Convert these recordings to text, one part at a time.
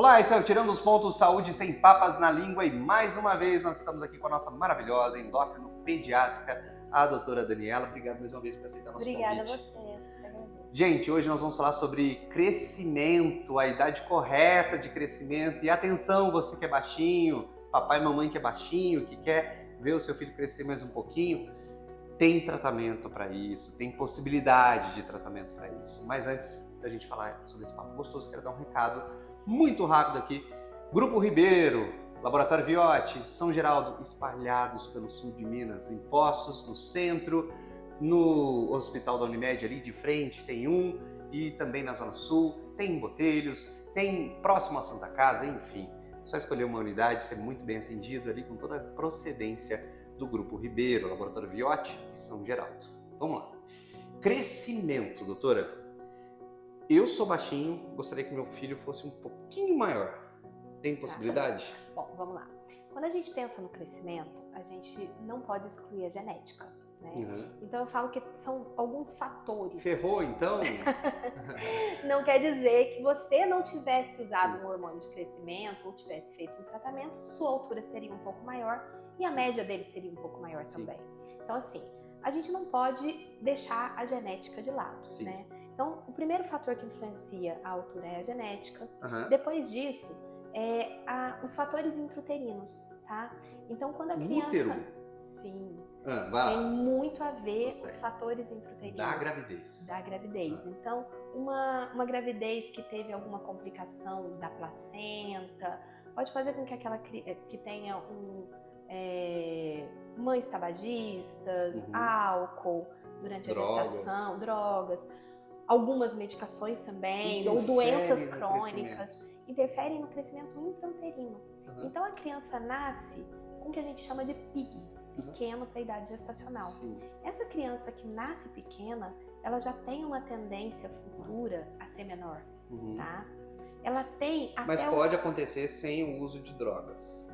Olá, esse é o Tirando os Pontos Saúde Sem Papas na Língua e mais uma vez nós estamos aqui com a nossa maravilhosa endócrino pediátrica, a doutora Daniela. Obrigado mais uma vez por aceitar nosso convite. Obrigada a você. Gente, hoje nós vamos falar sobre crescimento, a idade correta de crescimento. E atenção, você que é baixinho, papai e mamãe que é baixinho, que quer ver o seu filho crescer mais um pouquinho, tem tratamento para isso, tem possibilidade de tratamento para isso. Mas antes da gente falar sobre esse papo gostoso, quero dar um recado muito rápido aqui. Grupo Ribeiro, Laboratório Viotti, São Geraldo, espalhados pelo sul de Minas, em Poços, no centro, no Hospital da Unimed ali de frente tem um, e também na Zona Sul, tem em Botelhos, tem próximo à Santa Casa, enfim. É só escolher uma unidade, ser muito bem atendido ali com toda a procedência do Grupo Ribeiro, Laboratório Viotti e São Geraldo. Vamos lá. Crescimento, doutora. Eu sou baixinho, gostaria que meu filho fosse um pouquinho maior. Tem possibilidade? Bom, vamos lá. Quando a gente pensa no crescimento, a gente não pode excluir a genética, né? Então eu falo que são alguns fatores. Ferrou, então? Não quer dizer que você não tivesse usado um hormônio de crescimento ou tivesse feito um tratamento, sua altura seria um pouco maior e a média dele seria um pouco maior também. Então assim, a gente não pode deixar a genética de lado, né? Então, o primeiro fator que influencia a altura é a genética. Depois disso, os fatores intrauterinos, tá? Então, quando a criança... Útero? Sim. Tem muito a ver os fatores intrauterinos. Da gravidez. Da gravidez. Então, uma gravidez que teve alguma complicação da placenta, pode fazer com que aquela que tenha mães tabagistas, álcool durante a gestação, drogas, algumas medicações também, ou doenças crônicas, interferem no crescimento intrauterino. Então a criança nasce com o que a gente chama de PIG, pequeno para a idade gestacional. Essa criança que nasce pequena, ela já tem uma tendência futura a ser menor, tá? Ela tem até Mas pode acontecer sem o uso de drogas.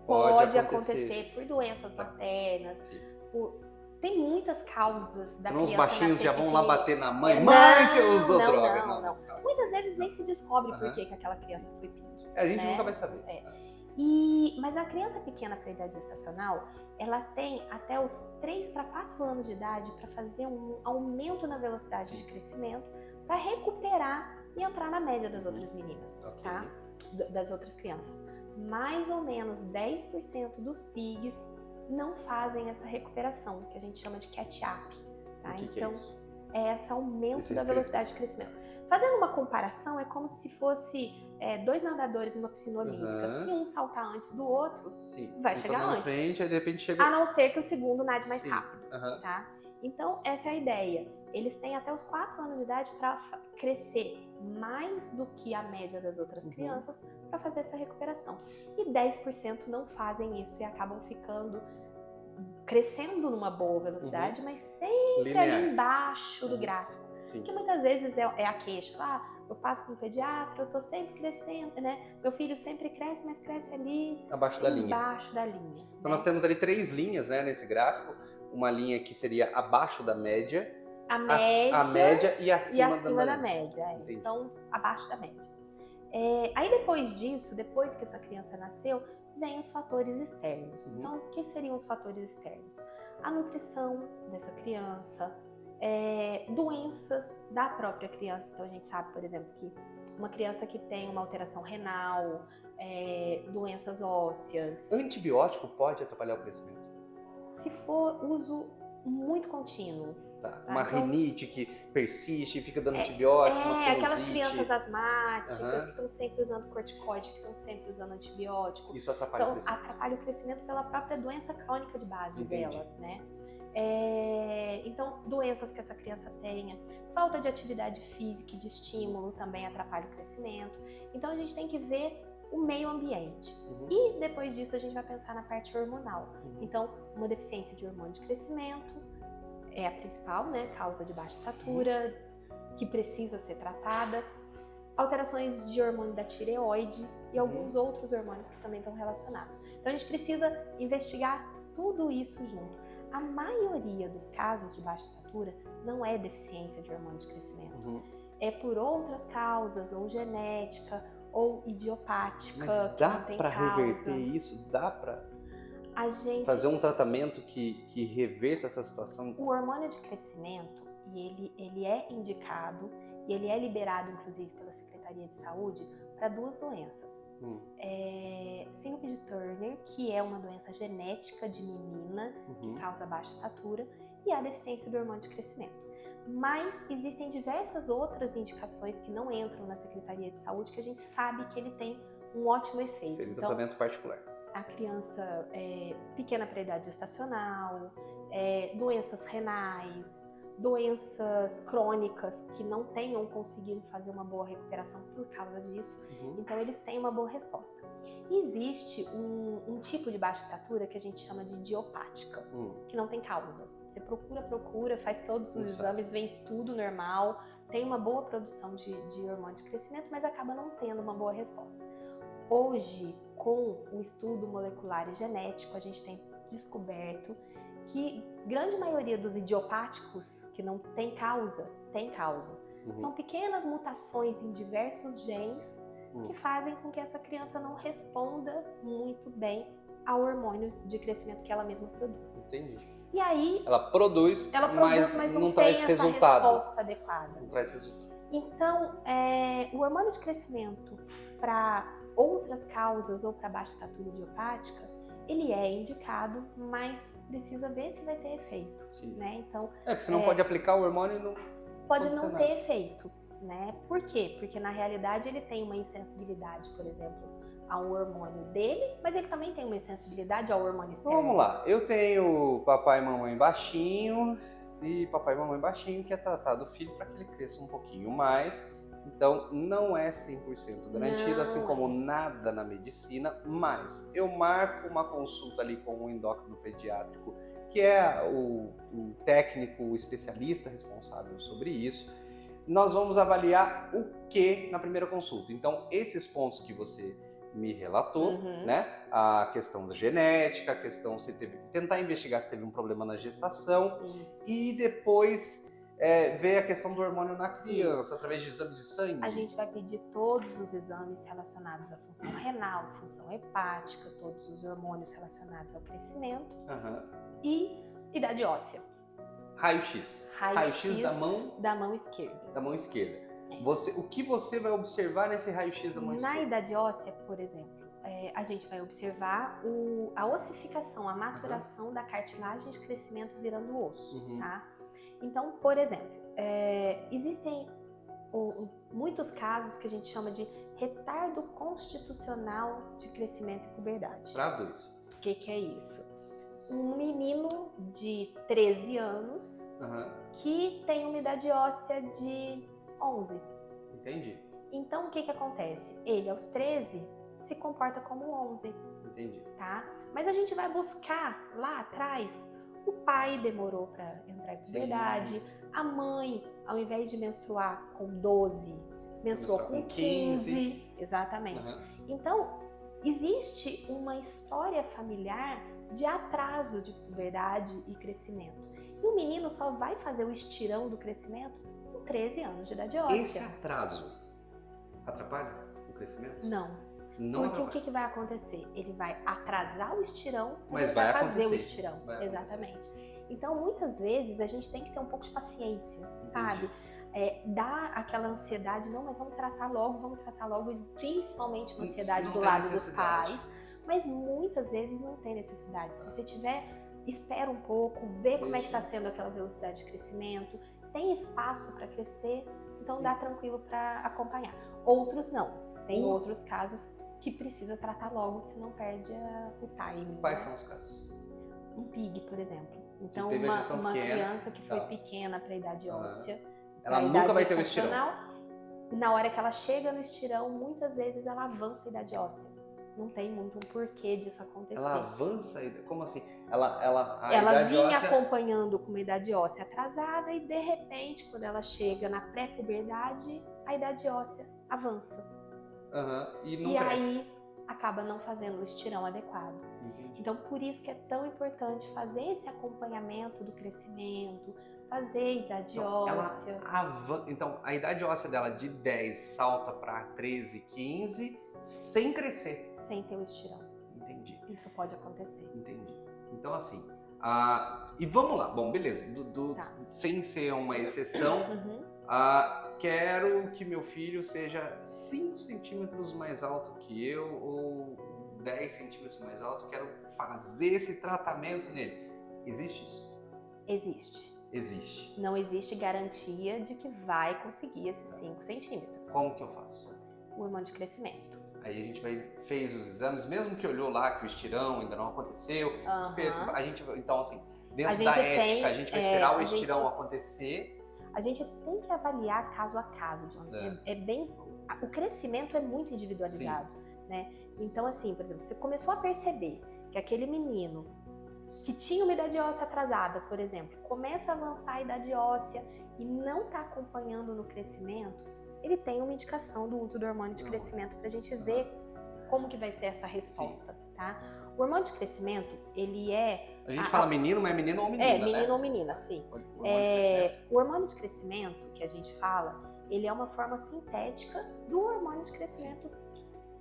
Pode acontecer por doenças maternas, tem muitas causas da criança. Os baixinhos já vão lá bater na mãe. Não, mãe, você usou droga. Não. Muitas vezes nem se descobre por que aquela criança foi PIG. A gente nunca vai saber. Mas a criança pequena para a idade gestacional, ela tem até os 3 para 4 anos de idade para fazer um aumento na velocidade de crescimento para recuperar e entrar na média das outras meninas, tá? Das outras crianças. Mais ou menos 10% dos PIGs não fazem essa recuperação, que a gente chama de catch-up, tá? Então, é esse aumento da velocidade de crescimento. Fazendo uma comparação, é como se fosse 2 nadadores numa piscina olímpica. Se um saltar antes do outro, vai chegar antes. Frente, aí de repente chega... A não ser que o segundo nade mais rápido, tá? Então, essa é a ideia. Eles têm até os 4 anos de idade para crescer mais do que a média das outras crianças para fazer essa recuperação. E 10% não fazem isso e acabam crescendo numa boa velocidade, mas sempre ali embaixo do gráfico. Que muitas vezes é a queixa. Eu passo com um pediatra, eu tô sempre crescendo, né? Meu filho sempre cresce, mas cresce ali abaixo da linha. Então nós temos ali 3 linhas, né, nesse gráfico. Uma linha que seria abaixo da média, a média e acima da média. Então, abaixo da média. Aí depois disso, depois que essa criança nasceu, vem os fatores externos. Então, o que seriam os fatores externos? A nutrição dessa criança, doenças da própria criança. Então, a gente sabe, por exemplo, que uma criança que tem uma alteração renal, doenças ósseas... Antibiótico pode atrapalhar o crescimento? Se for uso muito contínuo. Uma rinite que persiste, fica dando antibiótico, uma sinusite. Aquelas crianças asmáticas que estão sempre usando corticoide, que estão sempre usando antibiótico. Isso atrapalha o crescimento. Atrapalha o crescimento pela própria doença crônica de base dela, né? Então, doenças que essa criança tenha, falta de atividade física e de estímulo também atrapalha o crescimento. Então, a gente tem que ver o meio ambiente. E depois disso, a gente vai pensar na parte hormonal. Então, uma deficiência de hormônio de crescimento é a principal, né, causa de baixa estatura, que precisa ser tratada. Alterações de hormônio da tireoide e alguns outros hormônios que também estão relacionados. Então, a gente precisa investigar tudo isso junto. A maioria dos casos de baixa estatura não é deficiência de hormônio de crescimento. É por outras causas, ou genética, ou idiopática, Mas que dá não tem para causa. reverter isso? Dá para A gente, fazer um tratamento que reverta essa situação? o hormônio de crescimento, ele é indicado e ele é liberado, inclusive, pela Secretaria de Saúde para duas doenças. Síndrome de Turner, que é uma doença genética de menina, que causa baixa estatura, e a deficiência do hormônio de crescimento. Mas existem diversas outras indicações que não entram na Secretaria de Saúde, que a gente sabe que ele tem um ótimo efeito. Seria um tratamento particular. A criança pequena para a idade gestacional, doenças renais, doenças crônicas que não tenham conseguido fazer uma boa recuperação por causa disso. Então eles têm uma boa resposta. Existe um tipo de baixa estatura que a gente chama de idiopática, que não tem causa. Você procura, faz todos os exames, vem tudo normal, tem uma boa produção de hormônio de crescimento, mas acaba não tendo uma boa resposta. Hoje, com o estudo molecular e genético, a gente tem descoberto que grande maioria dos idiopáticos que não tem causa, tem causa. São pequenas mutações em diversos genes que fazem com que essa criança não responda muito bem ao hormônio de crescimento que ela mesma produz. Entendi. E aí, Ela produz, mas não traz tem resultado. essa resposta adequada. Não traz resultado. Então, o hormônio de crescimento para outras causas ou para baixa estatura idiopática, ele é indicado, mas precisa ver se vai ter efeito, né? Então, porque você não pode aplicar o hormônio e não pode não ter efeito, né? Por quê? Porque na realidade ele tem uma insensibilidade, por exemplo, ao hormônio dele, mas ele também tem uma insensibilidade ao hormônio externo. Vamos lá, eu tenho papai e mamãe baixinho e papai e mamãe baixinho quer tratar do filho para que ele cresça um pouquinho mais. Então, não é 100% garantido, assim como nada na medicina, mas eu marco uma consulta ali com um endócrino pediátrico, que é o técnico, o especialista responsável sobre isso. Nós vamos avaliar o que na primeira consulta. Então, esses pontos que você me relatou, né? A questão da genética, a questão se teve, tentar investigar se teve um problema na gestação e depois ver a questão do hormônio na criança, através de exame de sangue. A gente vai pedir todos os exames relacionados à função renal, função hepática, todos os hormônios relacionados ao crescimento e idade óssea. Raio-X. Raio-X da mão esquerda. Da mão esquerda. O que você vai observar nesse raio-X da mão esquerda? Na idade óssea, por exemplo, a gente vai observar a ossificação, a maturação da cartilagem de crescimento virando osso, tá? Então, por exemplo, existem muitos casos que a gente chama de retardo constitucional de crescimento e puberdade. Traduz. O que é isso? Um menino de 13 anos que tem uma idade óssea de 11. Entendi. Então, o que acontece? Ele, aos 13, se comporta como 11. Entendi. Tá? Mas a gente vai buscar lá atrás. O pai demorou para entrar em puberdade. A mãe, ao invés de menstruar com 12, menstruou com 15. Exatamente. Então, existe uma história familiar de atraso de puberdade e crescimento. E o menino só vai fazer o estirão do crescimento com 13 anos de idade óssea. Esse atraso atrapalha o crescimento? Não. Não porque atrapalha. o que vai acontecer? Ele vai atrasar o estirão, mas ele vai fazer o estirão. Vai exatamente. Então, muitas vezes, a gente tem que ter um pouco de paciência, sabe? Dá aquela ansiedade, não, mas vamos tratar logo, principalmente uma ansiedade do lado dos pais. Mas muitas vezes não tem necessidade. Se você tiver, espera um pouco, vê como é que está sendo aquela velocidade de crescimento, tem espaço para crescer, então dá tranquilo para acompanhar. Outros não. Tem outros casos que precisa tratar logo, senão perde o timing. Quais são os casos? Um PIG, por exemplo. Então, uma criança que foi pequena para a idade óssea, ela nunca vai ter um estirão. Na hora que ela chega no estirão, muitas vezes ela avança a idade óssea. Não tem muito um porquê disso acontecer. Ela avança? Como assim? Ela vinha acompanhando com uma idade óssea atrasada e, de repente, quando ela chega na pré-puberdade, a idade óssea avança. E aí acaba não fazendo o estirão adequado. Então, por isso que é tão importante fazer esse acompanhamento do crescimento, fazer idade Então, óssea. então, a idade óssea dela de 10 salta para 13, 15, sem crescer. Sem ter o estirão. Entendi. Isso pode acontecer. Entendi. Então, assim, e vamos lá. Bom, beleza. Tá. Sem ser uma exceção, quero que meu filho seja 5 centímetros mais alto que eu ou 10 centímetros mais alto. Quero fazer esse tratamento nele. Existe isso? Existe. Existe. Não existe garantia de que vai conseguir esses 5 centímetros. Como que eu faço? O hormônio de crescimento. Aí a gente fez os exames, mesmo que olhou lá que o estirão ainda não aconteceu. A gente, então, assim, dentro da ética, a gente vai esperar o estirão acontecer. A gente tem que avaliar caso a caso, John. O crescimento é muito individualizado, né? Então, assim, por exemplo, você começou a perceber que aquele menino que tinha uma idade óssea atrasada, por exemplo, começa a avançar a idade óssea e não está acompanhando no crescimento, ele tem uma indicação do uso do hormônio de crescimento para a gente ver como que vai ser essa resposta, tá? O hormônio de crescimento, ele é... A gente fala menino, mas é menino ou menina, menino né? ou menina, sim. O hormônio de crescimento que a gente fala, ele é uma forma sintética do hormônio de crescimento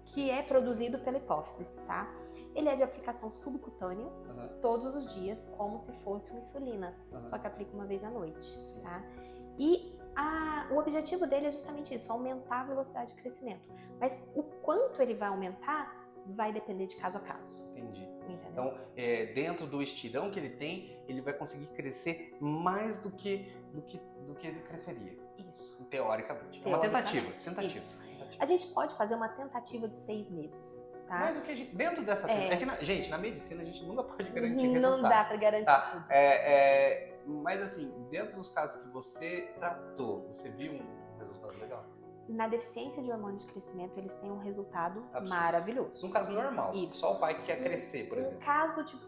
que é produzido pela hipófise, tá? Ele é de aplicação subcutânea, todos os dias, como se fosse uma insulina, só que aplica uma vez à noite, tá? E o objetivo dele é justamente isso, aumentar a velocidade de crescimento. Mas o quanto ele vai aumentar vai depender de caso a caso. Entendi. Entendeu? Então, dentro do estirão que ele tem, ele vai conseguir crescer mais do que ele cresceria. Isso. Teoricamente. É uma tentativa. Isso. A gente pode fazer uma tentativa de 6 meses, tá? Mas o que dentro dessa tentativa... gente, na medicina a gente nunca pode garantir resultado. Não dá pra garantir tudo. Mas assim, dentro dos casos que você tratou, você viu um resultado legal? Na deficiência de hormônio de crescimento, eles têm um resultado maravilhoso. Num caso normal, só o pai que quer crescer, por exemplo. Um caso, tipo,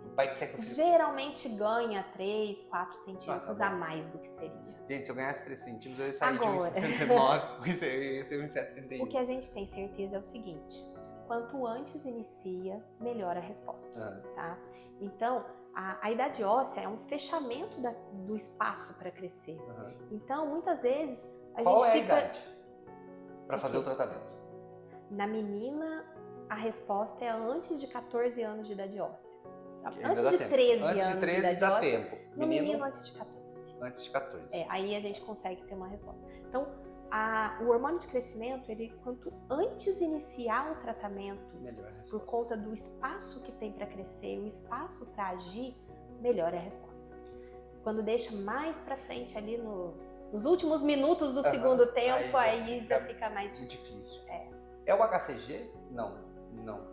o pai que quer crescer. Geralmente ganha 3, 4 centímetros a mais do que seria. Gente, se eu ganhasse 3 centímetros, eu ia sair de 1,69, eu ia ser 1,71. O que a gente tem certeza é o seguinte, quanto antes inicia, melhor a resposta, tá? Então, a idade óssea é um fechamento do espaço para crescer. Então, muitas vezes, Qual é a idade para fazer o tratamento? Na menina, a resposta é antes de 14 anos de idade óssea. Antes de 13 anos de idade dá óssea, tempo. No menino, antes de 14. Antes de 14. Aí a gente consegue ter uma resposta. Então, o hormônio de crescimento, ele, quanto antes iniciar o tratamento, por conta do espaço que tem para crescer, o espaço para agir, melhor é a resposta. Quando deixa mais para frente ali nos últimos minutos do segundo tempo, aí já fica mais difícil. É o HCG? Não.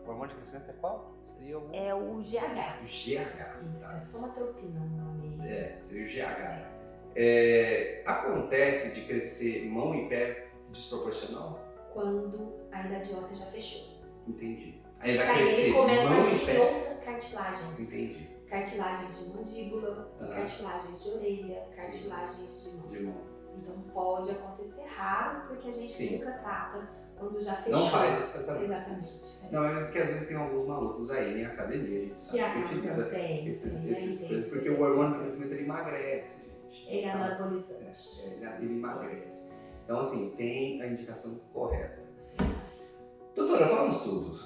O hormônio de crescimento é qual? Seria o... É o GH. O GH. Isso, é somatropina o nome. Seria o GH. Acontece de crescer mão e pé desproporcional? Quando a idade óssea já fechou. Entendi. Aí vai crescer ele começa mão a e agir pé. outras cartilagens. Entendi. Cartilagens de mandíbula, cartilagens de orelha, cartilagens de mão. Então pode acontecer raro, porque a gente nunca trata quando já fechou. Não faz esse tratamento. Exatamente. Não, é porque às vezes tem alguns malucos aí em academia, a gente sabe que utiliza esses coisas, porque o hormônio de crescimento ele emagrece, gente. Ele é anabolizante. Ele emagrece. Então, assim, tem a indicação correta. Doutora, falamos tudo,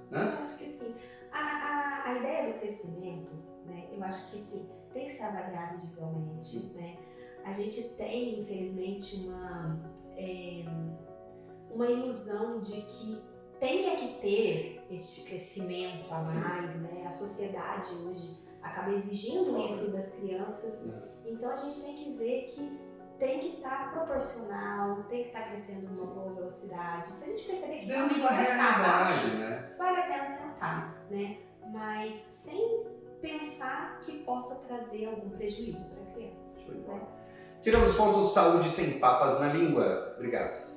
né? Eu acho que sim. A ideia do crescimento, né, eu acho que sim, tem que ser avaliado individualmente, né? A gente tem, infelizmente, uma ilusão de que tenha que ter este crescimento a mais, né? A sociedade hoje acaba exigindo isso das crianças, então a gente tem que ver que tem que estar proporcional, tem que estar crescendo numa boa velocidade. Se a gente perceber que realmente vai ficar baixo, vale a pena tentar, né? Mas sem pensar que possa trazer algum prejuízo para a criança. Tirando os pontos de saúde sem papas na língua. Obrigado.